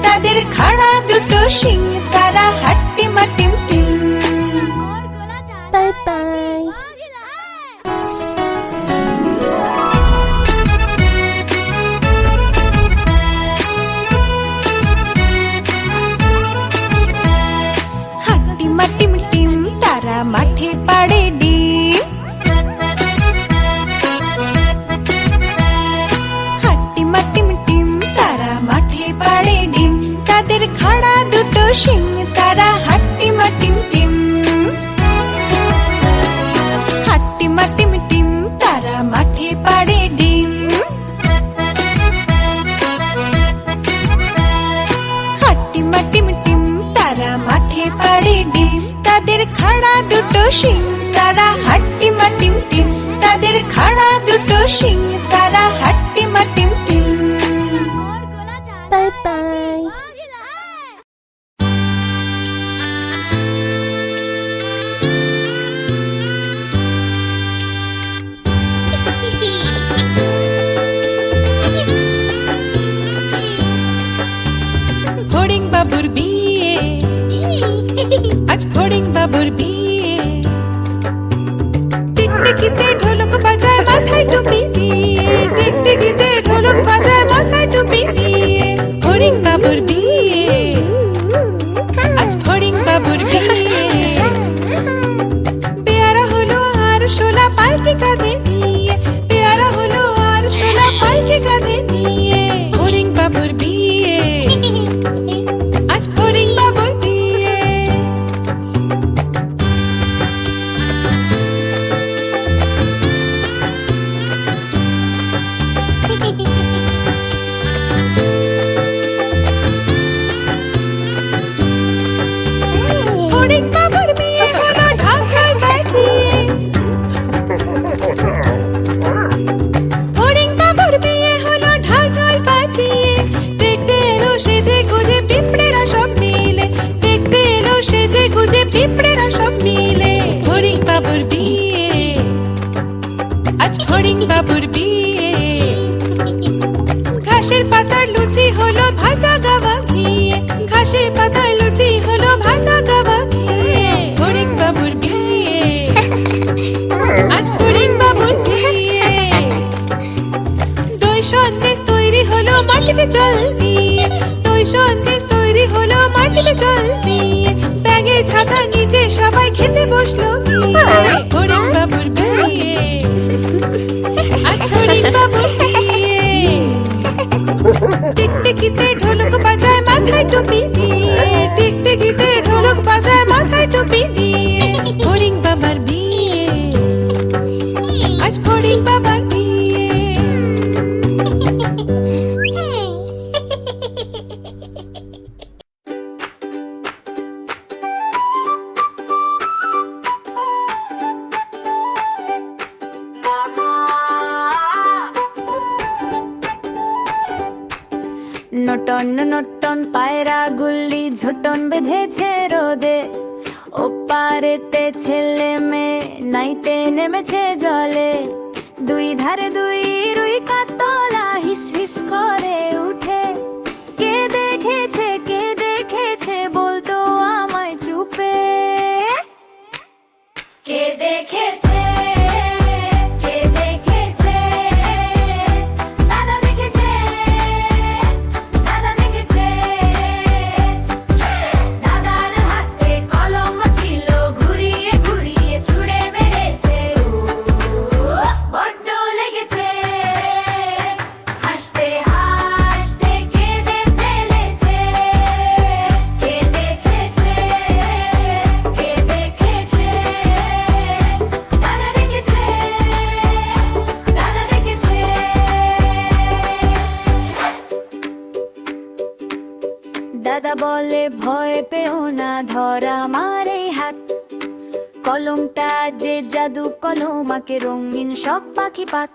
তাদের খাড়া দুটো শিং, তারা হাট্টিমা টিম টিম। তাই তাই। হাট্টিমা টিম টিম, তারা মাঠে পাড়ে ডিম। হাট্টিমা টিম টিম, তারা মাঠে পাড়ে ডিম, তাদের খাড়া দুটো শিং, তারা হাট্টিমা টিম টিম। হাট্টিমা টিম টিম, তারা মাঠে পাড়ে ডিম। হাট্টিমা টিম টিম, তারা মাঠে পাড়ে ডিম, তাদের খাড়া দুটো শিং, তারা হাট্টিমা টিম টিম, তাদের খাড়া দুটো শিং, তারা হাট্টিমা টিম টিম। তাই তাই। ফড়িং বাবুর বিয়ে, আজ ফড়িং বাবুর বিয়ে। টিকটিকিতে ঢোলক বাজায় মাথায় টুপি দিয়ে, টিকটিকিতে ঢোলক বাজায় মাথায় টুপি দিয়ে। ফড়িং বাবুর বিয়ে, আজ ফড়িং বাবুর বিয়ে। পেয়ারা হলো আর শোলা পালকি কাঁধে নিয়ে, পেয়ারা হলো আর শোলা পালকি কাঁধে নিয়ে। ফড়িং বাবুর বিয়ে, আজ ফড়িং বাবুর বিয়ে। ফড়িং বাবুর বিয়ে হলো ঢাকায় বাজিয়ে। ফড়িং বাবুর বিয়ে হলো ঢাকায় বাজিয়ে। দেখতে এলো সেজে গুজে পিঁপড়েরা সব মিলে, দেখতে এলো সেজে গুজে পিঁপড়েরা সব মিলে। ফড়িং বাবুর বিয়ে, আজ ফড়িং বাবুর বিয়ে। ঘাসের পাতার লুচি হলো ভাজা গাওয়া ঘিয়ে, ঘাসের পাতার লুচি হলো ভাজা গাওয়া ঘিয়ে। ফড়িং বাবুর বিয়ে, আজ ফড়িং বাবুর বিয়ে। দই সন্দেশ তৈরি হলো মাটিতে জল দিয়ে, দই সন্দেশ তৈরি হলো মাটিতে জল দিয়ে। ব্যাগের ছাতার নিচে সবাই খেতে বসলো গিয়ে। ফড়িং বাবুর বিয়ে, আজ ফড়িং বাবুর বিয়ে। টিকটিকিতে ঢোলক বাজায় মাথায় টুপি দিয়ে, টিকটিকিতে ঢোলক বাজায় মাথায় টুপি দিয়ে। ফড়িং বাবার বিয়ে, আজ ফড়িং বাবার বিয়ে। নটন নটন পায়রা গুল্লি ঝোটন বেঁধেছে রোদে, ওপারেতে ছেলে মেয়ে নাইতে নেমেছে জলে। দুই ধারে দুই রুই কাতলা হিস হিস করে উঠে। কে দেখেছে বলতো আমায় চুপে। কে দেখেছে, দাদা দেখেছে, দাদা দেখেছে। দাদার হাতে কলম ছিল, ঘুরিয়ে ঘুরিয়ে ছুঁড়ে মেরেছে। বড্ড লেগেছে, হাসতে হাসতে কেঁদে ফেলেছে। কে দেখেছে, দাদা দেখেছে, দাদা দেখেছে। দাদা বলে ভয় পেও না, ধরা আমার এই হাত। কলমটা যে জাদু কলম, আঁকে রঙিন সব পাখি পাত।